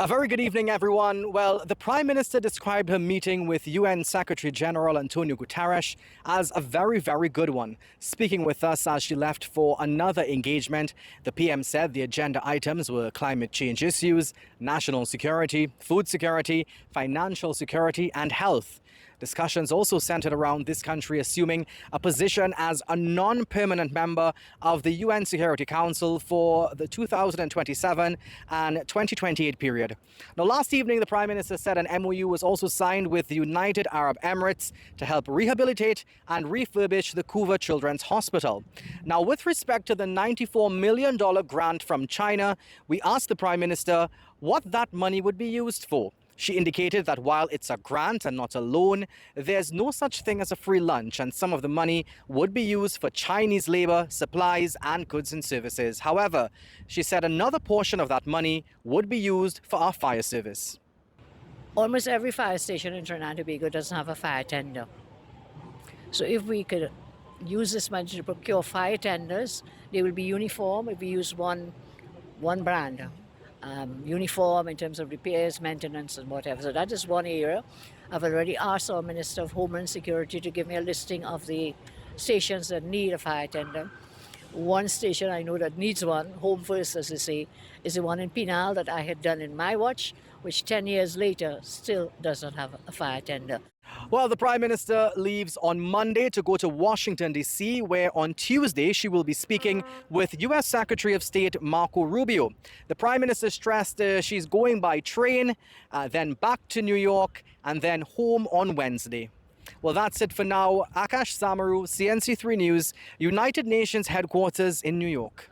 A very good evening, everyone. Well, the Prime Minister described her meeting with UN Secretary General Antonio Guterres as a very good one. Speaking with us as she left for another engagement, the PM said the agenda items were climate change issues, national security, food security, financial security, and health. Discussions also centered around this country assuming a position as a non-permanent member of the UN Security Council for the 2027 and 2028 period. Now, last evening, the Prime Minister said an MOU was also signed with the United Arab Emirates to help rehabilitate and refurbish the Kuva Children's Hospital. Now, with respect to the $94 million grant from China, we asked the Prime Minister what that money would be used for. She indicated that while it's a grant and not a loan, there's no such thing as a free lunch, and some of the money would be used for Chinese labor, supplies, and goods and services. However, she said another portion of that money would be used for our fire service. Almost every fire station in Trinidad and Tobago doesn't have a fire tender. So if we could use this money to procure fire tenders, they will be uniform if we use one brand. Uniform in terms of repairs, maintenance, and whatever. So that is one area. I've already asked our Minister of Homeland Security to give me a listing of the stations that need a fire tender. One station I know that needs one, home first as they say, is the one in Penal that I had done in my watch, which 10 years later still does not have a fire tender. Well, the Prime Minister leaves on Monday to go to Washington, D.C., where on Tuesday she will be speaking with U.S. Secretary of State Marco Rubio. The Prime Minister stressed she's going by train, then back to New York, and then home on Wednesday. Well, that's it for now. Akash Samaru, CNC3 News, United Nations headquarters in New York.